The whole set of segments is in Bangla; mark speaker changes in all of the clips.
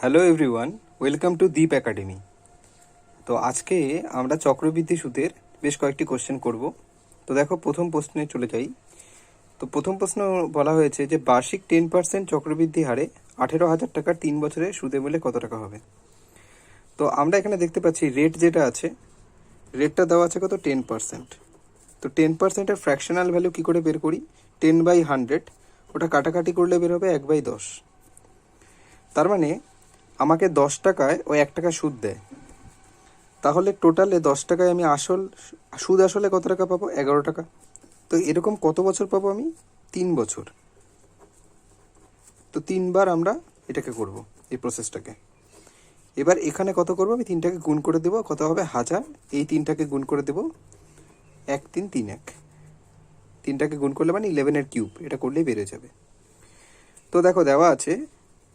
Speaker 1: Hello everyone, welcome to Deep academy. তো আজকে আমরা চক্রবৃদ্ধি সুদের বেশ কয়েকটি কোশ্চেন করব। তো দেখো, প্রথম প্রশ্নে চলে যাই। তো প্রথম প্রশ্ন বলা হয়েছে যে বার্ষিক 10% চক্রবৃদ্ধি হারে 18,000 টাকার 3 বছরে সুদে মূল্যে কত টাকা হবে। তো আমরা এখানে দেখতে পাচ্ছি রেট যেটা আছে, রেটটা দেওয়া আছে কত, 10%। তো 10%-এর ফ্র্যাকশনাল ভ্যালু কী করে বের করি? 10/100, ওটা কাটাকাটি করলে বের হবে 1/10। তার মানে আমাকে 10 টাকায় ও 1 টাকা সুদ দেয়, তাহলে টোটালে 10 টাকায় আমি সুদ আসলে কত টাকা পাবো? 11 টাকা। তো এরকম কত বছর পাবো আমি? 3 বছর। তো 3বার আমরা এটাকে করব, এই প্রসেসটাকে। এবার এখানে কত করবো? আমি 3টাকে গুণ করে দেবো, কত হবে? 1000। এই 3টাকে গুণ করে দেবো, 1331। 3টাকে গুণ করলে মানে 11-এর কিউব, এটা করলেই বেড়ে যাবে। তো দেখো দেওয়া আছে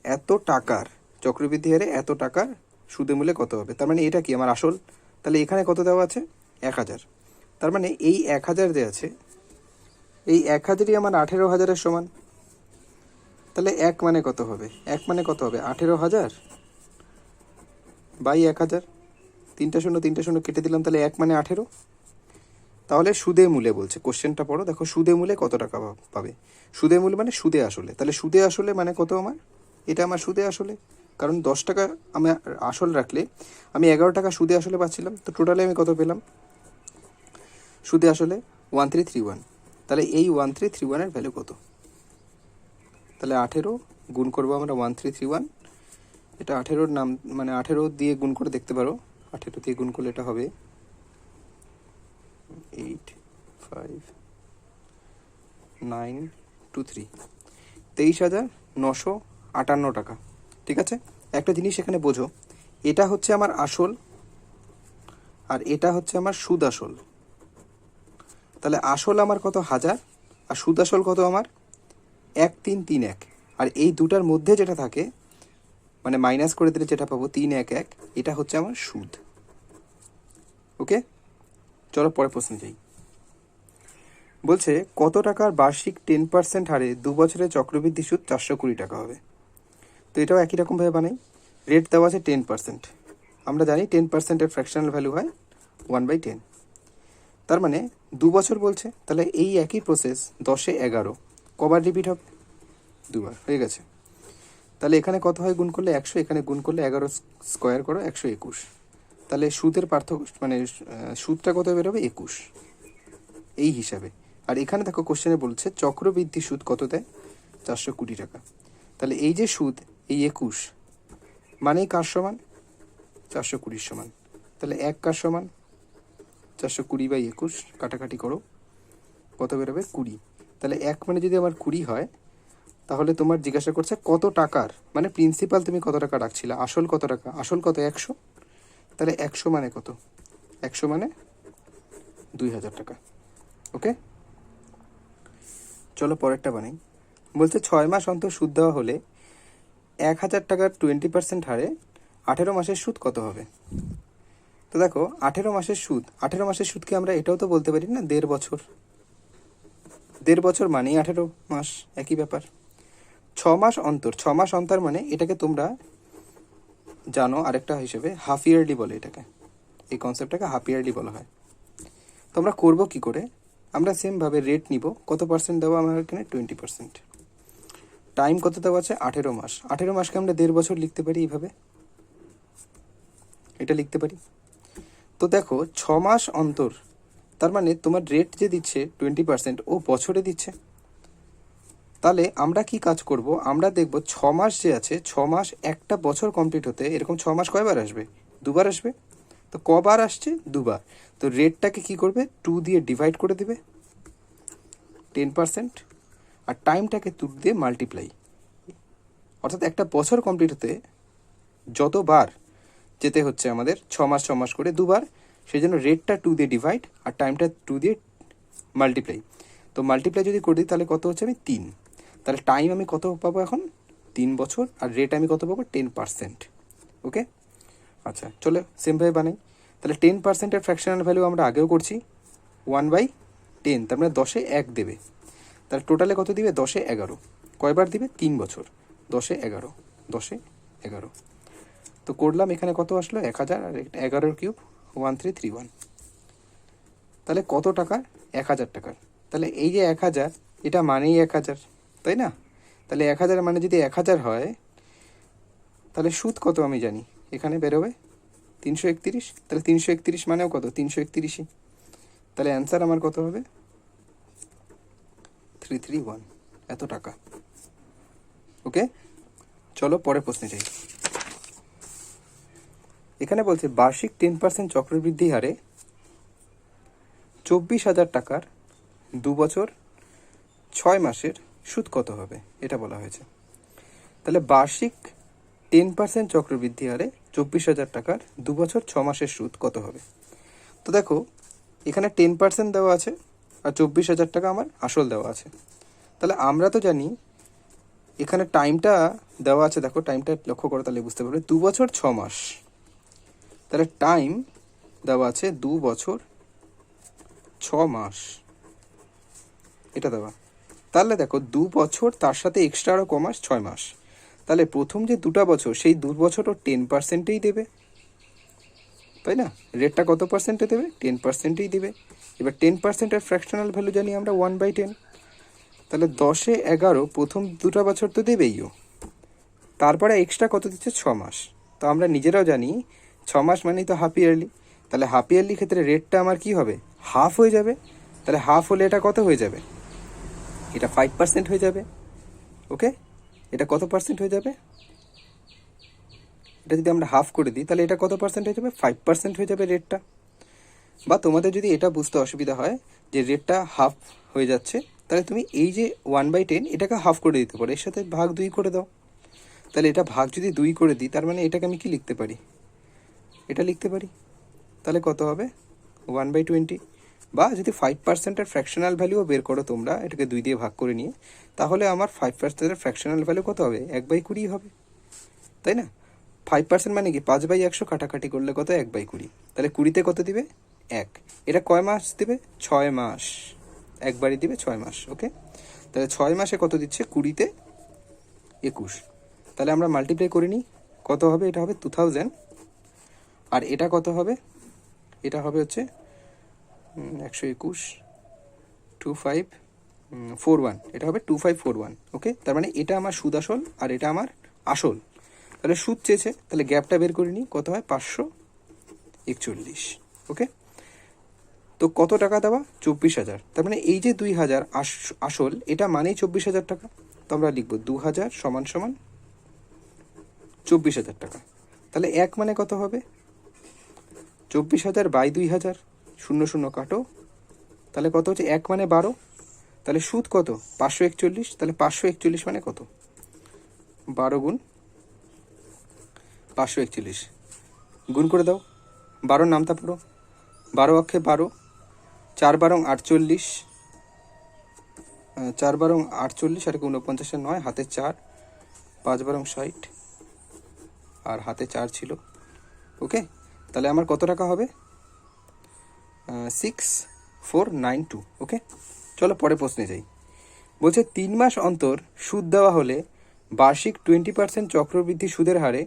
Speaker 1: এত টাকার চক্রবৃদ্ধি হারে এত টাকার সুদে মূল্যে কত হবে। তার মানে এটা কি আমার আসল? তাহলে এখানে কত দেওয়া আছে? 1000। তার মানে এই 1000 যে আছে, এই 1000ই আমার 18,000-এর সমান। তাহলে 1 মানে কত হবে? 1 মানে কত হবে? 18,000 বাই 1000। 3টা শূন্য 3টা শূন্য কেটে দিলাম, তাহলে 1 মানে 18। তাহলে সুদে মূলে বলছে, কোশ্চেনটা পড়ো, দেখো সুদে মূলে কত টাকা পাবে। সুদে মূলে মানে সুদে আসলে। তাহলে সুদে আসলে মানে কত আমার? এটা আমার সুদে আসলে, কারণ 10 টাকা আমি আসল রাখলে আমি 11 টাকা সুদে আসলে পাচ্ছিলাম। তো টোটালে আমি কত পেলাম সুদে আসলে? 1331। তাহলে এই 1331-এর ভ্যালু কত? তাহলে 18 গুণ করবো আমরা 1331। এটা 18-র নাম, মানে 18 দিয়ে গুণ করে দেখতে পারো। 18 দিয়ে গুণ করলে এটা হবে 85923, 23,958 টাকা। ঠিক আছে, একটা জিনিস এখানে বোঝো, এটা হচ্ছে আমার আসল আর এটা হচ্ছে আমার সুদ আসল। তাহলে আসল আমার কত? 1000, আর সুদ আসল কত আমার? 1331। আর এই দুটার মধ্যে যেটা থাকে, মানে মাইনাস করে দিলে যেটা পাবো 311, এটা হচ্ছে আমার সুদ। ওকে, চলো পরের প্রশ্নে যাই। বলছে কত টাকার বার্ষিক 10% হারে 2 বছরের চক্রবৃদ্ধি সুদ 420 টাকা হবে। তো এটাও একই রকমভাবে বানাই। রেট দেওয়া আছে 10%। আমরা জানি 10%-এর ফ্র্যাকশনাল ভ্যালু হয় 1/10। তার মানে 2 বছর বলছে, তাহলে এই একই প্রসেস 10-এ 11 কবার রিপিট হবে? 2বার। হয়ে গেছে। তাহলে এখানে কত হয় গুণ করলে? 100, এখানে গুণ করলে 11 স্কোয়ার করো 121। তাহলে সুদের পার্থক্য মানে সুদটা কত বেরোবে? 21, এই হিসাবে। আর এখানে দেখো কোশ্চেনে বলছে চক্রবৃদ্ধি সুদ কত দেয়? 420 টাকা। তাহলে এই যে সুদ, এই 21 মানেই কার সমান? 420 সমান। তাহলে 1 কার সমান? 420/21, কাটাকাটি করো, কত বেরোবে? 20। তাহলে 1 মানে যদি আমার 20 হয়, তাহলে তোমার জিজ্ঞাসা করছে কত টাকার, মানে প্রিন্সিপাল তুমি কত টাকা রাখছিলে, আসল কত টাকা? আসল কত? 100। তাহলে 100 মানে কত? 100 মানে 2000 টাকা। ওকে, চলো পরেরটা বানাই। বলছে 6 মাস অন্তর সুদ দেওয়া হলে 1000 টাকার 20% হারে 18 মাসের সুদ কত হবে। তো দেখো 18 মাসের সুদ, 18 মাসের সুদকে আমরা এটাও তো বলতে পারি না 1.5 বছর। 1.5 বছর মানেই 18 মাস, একই ব্যাপার। 6 মাস অন্তর, 6 মাস অন্তর মানে এটাকে তোমরা জানো আরেকটা হিসেবে হাফ ইয়ারলি বলে এটাকে, এই কনসেপ্টটাকে হাফ ইয়ারলি বলা হয়। তো আমরা করবো কি করে? আমরা সেমভাবে রেট নিব, কত পার্সেন্ট দেবো আমার এখানে? 20%। টাইম কত দেওয়া আছে? 18 মাস। 18 মাসকে আমরা 1.5 বছর লিখতে পারি, এইভাবে এটা লিখতে পারি। তো দেখো 6 মাস অন্তর, তার মানে তোমার রেট যে দিচ্ছে 20%, ও বছরে দিচ্ছে। তাহলে আমরা কি কাজ করব? আমরা দেখব 6 মাস যে আছে, 6 মাস একটা বছর কমপ্লিট হতে, এরকম 6 মাস কয়বার আসবে? 2বার আসবে। তো কবার আসছে? 2বার। তো রেটটাকে কি করবে? 2 দিয়ে ডিভাইড করে দেবে 10%, আর টাইমটাকে 2 দিয়ে মাল্টিপ্লাই। অর্থাৎ একটা বছর কমপ্লিট হতে যতবার যেতে হচ্ছে আমাদের, 6 মাস 6 মাস করে 2বার, সেই জন্য রেটটা 2 দিয়ে ডিভাইড আর টাইমটা 2 দিয়ে মাল্টিপ্লাই। তো মাল্টিপ্লাই যদি করে দিই তাহলে কত হচ্ছে? আমি 3। তাহলে টাইম আমি কত পাবো এখন? 3 বছর। আর রেট আমি কত পাবো? 10%। ওকে, আচ্ছা চলে সেমভাবে বানাই। তাহলে 10%-এর ফ্র্যাকশনাল ভ্যালু আমরা আগেও করছি 1/10, তার মানে 10-এ 1 দেবে। তাহলে টোটালে কত দিবে? 10-এ 11। কয়বার দিবে? 3 বছর। 10-এ 11, 10-এ 11। তো করলাম, এখানে কত আসলো 1000 আর 11 কিউব 1331। তাহলে কত টাকার? 1000 টাকার। তাহলে এই যে 1000, এটা মানেই 1000, তাই না? তাহলে 1000 মানে যদি 1000 হয়, তাহলে সুদ কত আমি জানি, এখানে বেরোবে 331। তাহলে 331 মানেও কত? 331ই। তাহলে অ্যান্সার আমার কত হবে? 331, এত টাকা। ওকে, চলো পরের প্রশ্নে যাই। এখানে বলছে বার্ষিক 10% চক্রবৃদ্ধি হারে 24,000 টাকার 2 বছর 6 মাসের সুদ কত হবে, এটা বলা হয়েছে। তাহলে বার্ষিক 10% চক্রবৃদ্ধি হারে 24,000 টাকার 2 বছর 6 মাসের সুদ কত হবে? তো দেখো, এখানে 10% দেওয়া আছে আর 24,000 টাকা আমার আসল দেওয়া আছে। তাহলে আমরা তো জানি এখানে টাইমটা দেওয়া আছে, দেখো টাইমটা লক্ষ্য করো, তাহলে বুঝতে পারবে 2 বছর 6 মাস। তাহলে টাইম দেওয়া আছে 2 বছর 6 মাস, এটা দেওয়া। তাহলে দেখো 2 বছর, তার সাথে এক্সট্রা আরও কমাস 6 মাস। তাহলে প্রথম যে 2টা বছর, সেই 2 বছরও 10%ই দেবে, তাই না? রেটটা কত পার্সেন্টে দেবে? 10%ই দেবে। এবার 10%-এর ফ্র্যাকশনাল ভ্যালু জানি আমরা 1/10। তাহলে 10-এ 11 প্রথম 2টা বছর তো দেবেইও, তারপরে এক্সট্রা কত দিচ্ছে? 6 মাস। তো আমরা নিজেরাও জানি 6 মাস মানেই তো হাফ ইয়ারলি। তাহলে হাফ ইয়ারলি ক্ষেত্রে রেটটা আমার কি হবে? হাফ হয়ে যাবে। তাহলে হাফ হলে এটা কত হয়ে যাবে? এটা 5% হয়ে যাবে। ওকে, এটা কত পার্সেন্ট হয়ে যাবে? এটা যদি আমরা হাফ করে দিই, তাহলে এটা কত পার্সেন্ট হয়ে যাবে? 5% হয়ে যাবে রেটটা। বা তোমাদের যদি এটা বুঝতে অসুবিধা হয় যে রেটটা হাফ হয়ে যাচ্ছে, তাহলে তুমি এই যে 1/10 এটাকে হাফ করে দিতে পারো, এর সাথে ভাগ 2 করে দাও। তাহলে এটা ভাগ যদি 2 করে দিই, তার মানে এটাকে আমি কি লিখতে পারি? এটা লিখতে পারি। তাহলে কত হবে? 1/20। বা যদি 5%-এর ফ্র্যাকশনাল ভ্যালুও বের করো তোমরা, এটাকে 2 দিয়ে ভাগ করে নিয়ে, তাহলে আমার 5%-এর ফ্র্যাকশনাল ভ্যালু কত হবে? 1/20 হবে, তাই না? 5% মানে কি? 5/100 কাটাকাটি করলে কত? 1/20। তাহলে 20-তে কত দিবে? 1। এটা কয় মাস দিবে? 6 মাস। একবারই দিবে 6 মাস। ওকে, তাহলে 6 মাসে কত দিচ্ছে? 20-তে 21। তাহলে আমরা মাল্টিপ্লাই করে নিই, কত হবে? এটা হবে 2000। আর এটা কত হবে? এটা হবে হচ্ছে 121, 2541, এটা হবে 2541। ওকে, তার মানে এটা আমার সুদ আসল আর এটা আমার আসল। তাহলে সুদ চেয়েছে, তাহলে গ্যাপটা বের করে নিই, কত হয়? 541। ওকে, তো কত টাকা দেওয়া? 24,000। তার মানে এই যে 2,000 আসল, এটা মানেই 24,000 টাকা। তো আমরা লিখবো 2,000 সমান সমান 24,000 টাকা। তাহলে 1 মানে কত হবে? 24,000 বাই 2,000, 0 0 কাটো, তাহলে কত হচ্ছে? 1 মানে 12। তাহলে সুদ কত? 541। তাহলে 541 মানে কত? 12 গুণ 541, গুণ করে দাও। 12 নামতা পড়ো, 12 অক্ষে 12, 4 12 48, 4 12 48 আর 49 9, হাতে 4, 5 12 60 আর হাতে 4 ছিল। ওকে, তাহলে আমার কত টাকা হবে? 6492। ওকে, চলো পরে প্রশ্নে যাই। বলছে 3 মাস অন্তর সুদ দেওয়া হলে বার্ষিক 20% চক্রবৃদ্ধি সুদের হারে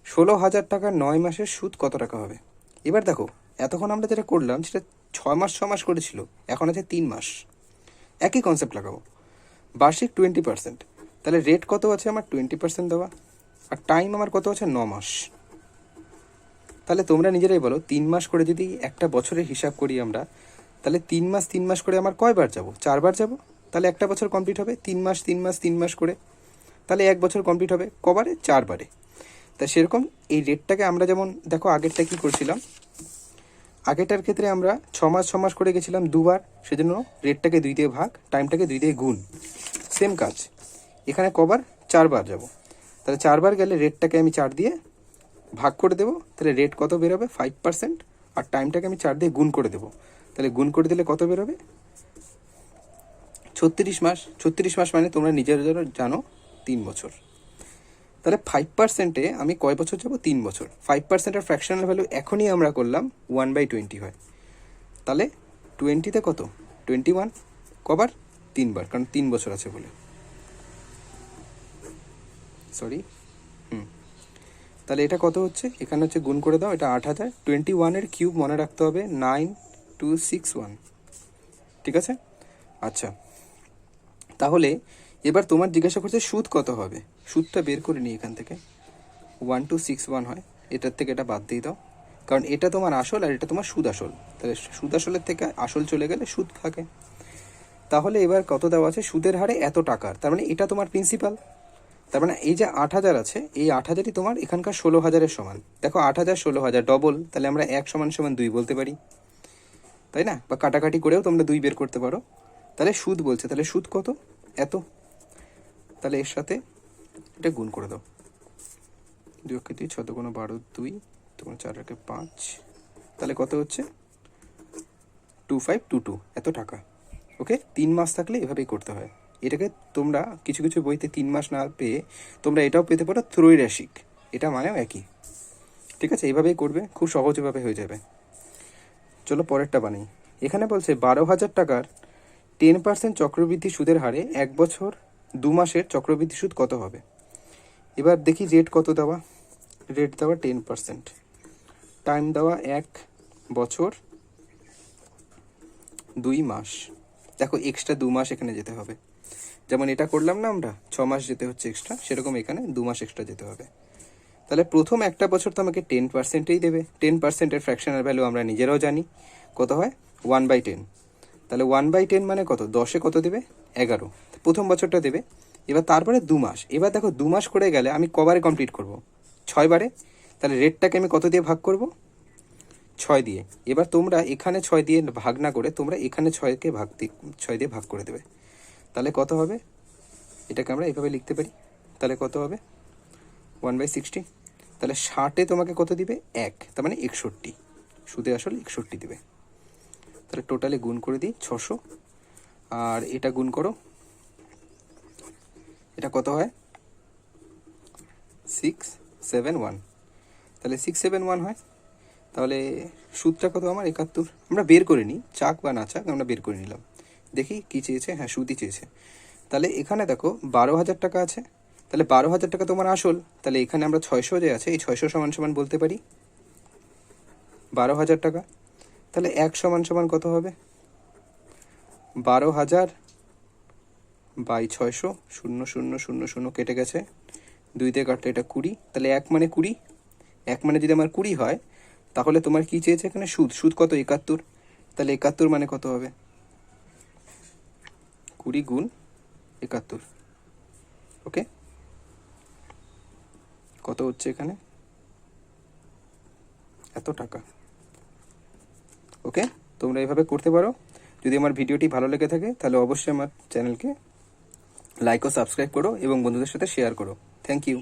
Speaker 1: 16,000 টাকার 9 মাসের সুদ কত টাকা হবে? এবার দেখো, এতক্ষণ আমরা যেটা করলাম সেটা 6 মাস 6 মাস করেছিল, এখন আছে 3 মাস। একই কনসেপ্ট লাগাবো, বার্ষিক 20%, তাহলে রেট কত আছে আমার? 20% দেওয়া, আর টাইম আমার কত আছে? 9 মাস। তাহলে তোমরা নিজেরাই বলো, 3 মাস করে যদি একটা বছরের হিসাব করি আমরা, তাহলে 3 মাস 3 মাস করে আমার কয়বার যাব? 4 বার যাব। তাহলে একটা বছর কমপ্লিট হবে 3 মাস 3 মাস 3 মাস করে, তাহলে 1 বছর কমপ্লিট হবে কবারে? 4 বারে। তা সেরকম এই রেটটাকে আমরা যেমন, দেখো আগেরটা কি করছিলাম, আগেরটার ক্ষেত্রে আমরা 6 মাস 6 মাস করে গেছিলাম 2 বার, সেজন্য রেটটাকে 2 দিয়ে ভাগ, টাইমটাকে 2 দিয়ে গুণ। সেম কাজ এখানে কবার? 4 বার যাব। তাহলে 4 বার গেলে রেটটাকে আমি 4 দিয়ে ভাগ করে দেবো, তাহলে রেট কত বেরোবে? 5%। আর টাইমটাকে আমি 4 দিয়ে গুণ করে দেবো, তাহলে গুণ করে দিলে কত বেরোবে? 36 মাস। 36 মাস মানে তোমরা নিজেরা জানো 3 বছর। তাহলে 5%-এ আমি কয় বছর যাব? 3 বছর। 5%-এর ফ্র্যাকশনাল ভ্যালু এখনই আমরা করলাম 1/20 হয়। তাহলে 20-তে কত? 21। কবার? 3 বার, কারণ 3 বছর আছে বলে। সরি, তাহলে এটা কত হচ্ছে, এখানে হচ্ছে গুণ করে দাও, এটা 8000, 21-এর কিউব মনে রাখতে হবে 9261, ঠিক আছে। আচ্ছা, তাহলে এবার তোমার জিজ্ঞাসা করছে সুদ কত হবে, সুদটা বের করে নিই এখান থেকে। 1261 হয়, এটার থেকে এটা বাদ দিয়ে দাও, কারণ এটা তোমার আসল আর এটা তোমার সুদ আসল, তাহলে সুদ আসলের থেকে আসল চলে গেলে সুদ থাকে। তাহলে এবার কত দেওয়া আছে, সুদের হারে এত টাকার, তার মানে এটা তোমার প্রিন্সিপাল। তার মানে এই যে 8000 আছে, এই 8000ই তোমার এখানকার 16000-এর সমান। দেখো 8000 16000 ডবল, তাহলে আমরা 1 সমান সমান 2 বলতে পারি, তাই না? বা কাটাকাটি করেও তোমরা 2 বের করতে পারো। তাহলে সুদ বলছে, তাহলে সুদ কত, এত। তাহলে এর সাথে এটা গুণ করে দাও, 2 অক্ষে 2, 6 দুগুণ 12, 2 তোমার 4 একে 5, তাহলে কত হচ্ছে 2522, এত টাকা। ওকে, 3 মাস থাকলে এভাবেই করতে হয়। এটাকে তোমরা কিছু কিছু বইতে 3 মাস না পেয়ে তোমরা এটাও পেতে পারো ত্রৈরাশিক, এটা মানেও একই, ঠিক আছে। এইভাবেই করবে, খুব সহজভাবে হয়ে যাবে। চলো পরেরটা বানাই। এখানে বলছে 12,000 টাকার 10% চক্রবৃদ্ধি সুদের হারে 1 বছর 2 মাসের চক্রবৃদ্ধি সুদ কত হবে। এবার দেখি রেট কত দেওয়া, রেট দেওয়া 10%, টাইম দেওয়া 1 বছর 2 মাস। দেখো এক্সট্রা 2 মাস এখানে যেতে হবে, যেমন এটা করলাম না আমরা 6 মাস যেতে হচ্ছে এক্সট্রা, সেরকম এখানে 2 মাস এক্সট্রা যেতে হবে। তাহলে প্রথম একটা বছর তো আমাকে 10%ই দেবে, 10%-এর ফ্র্যাকশনাল ভ্যালু আমরা নিজেরাও জানি কত হয়, 1/10। তাহলে 1/10 মানে কত, 10-এ কত দেবে, 11, প্রথম বছরটা দেবে। এবার তারপরে 2 মাস, এবার দেখো 2 মাস করে গেলে আমি কবারে কমপ্লিট করব, 6 বারে। তাহলে রেটটাকে আমি কত দিয়ে ভাগ করব, 6 দিয়ে। এবার তোমরা এখানে 6 দিয়ে ভাগ না করে তোমরা এখানে 6কে 6 দিয়ে ভাগ করে দেবে, তাহলে কত হবে, এটাকে আমরা এইভাবে লিখতে পারি। তাহলে কত হবে 1/60। তাহলে 60-এ তোমাকে কত দিবে, 1, তার মানে 61, সুদে আসলে 61 দিবে। তাহলে টোটালে গুণ করে দিই 600, আর এটা গুণ করো, এটা কত হয় 671, তাহলে 671 হয়। তাহলে সুদটা কত আমার 71, আমরা বের করে নিই, চাক বা না চাক আমরা বের করে নিলাম। দেখি কি চেয়েছে, হ্যাঁ সুদই চেয়েছে। তাহলে এখানে দেখো 12,000 টাকা আছে, তাহলে 12,000 টাকা তোমার আসল, তাহলে এখানে আমরা 600 যে আছে, এই 600 সমান সমান বলতে পারি 12,000 টাকা। তাহলে 1 সমান সমান কত হবে, 12,000 বাই 600, 0 0 0 0 কেটে গেছে, 2 দিয়ে কাটলে এটা 20, তাহলে 1 মানে 20, 1 মানে যদি আমার 20 হয়, তাহলে তোমার কি চেয়েছে এখানে সুদ, সুদ কত 71, তাহলে 71 মানে কত হবে 20 গুণ 71, ওকে। কত হচ্ছে এখানে, এত টাকা। ওকে, তোমরা এভাবে করতে পারো। যদি আমার ভিডিওটি ভালো লেগে থাকে তাহলে অবশ্যই আমার চ্যানেলকে লাইক ও সাবস্ক্রাইব করো এবং বন্ধুদের সাথে শেয়ার করো। Thank you.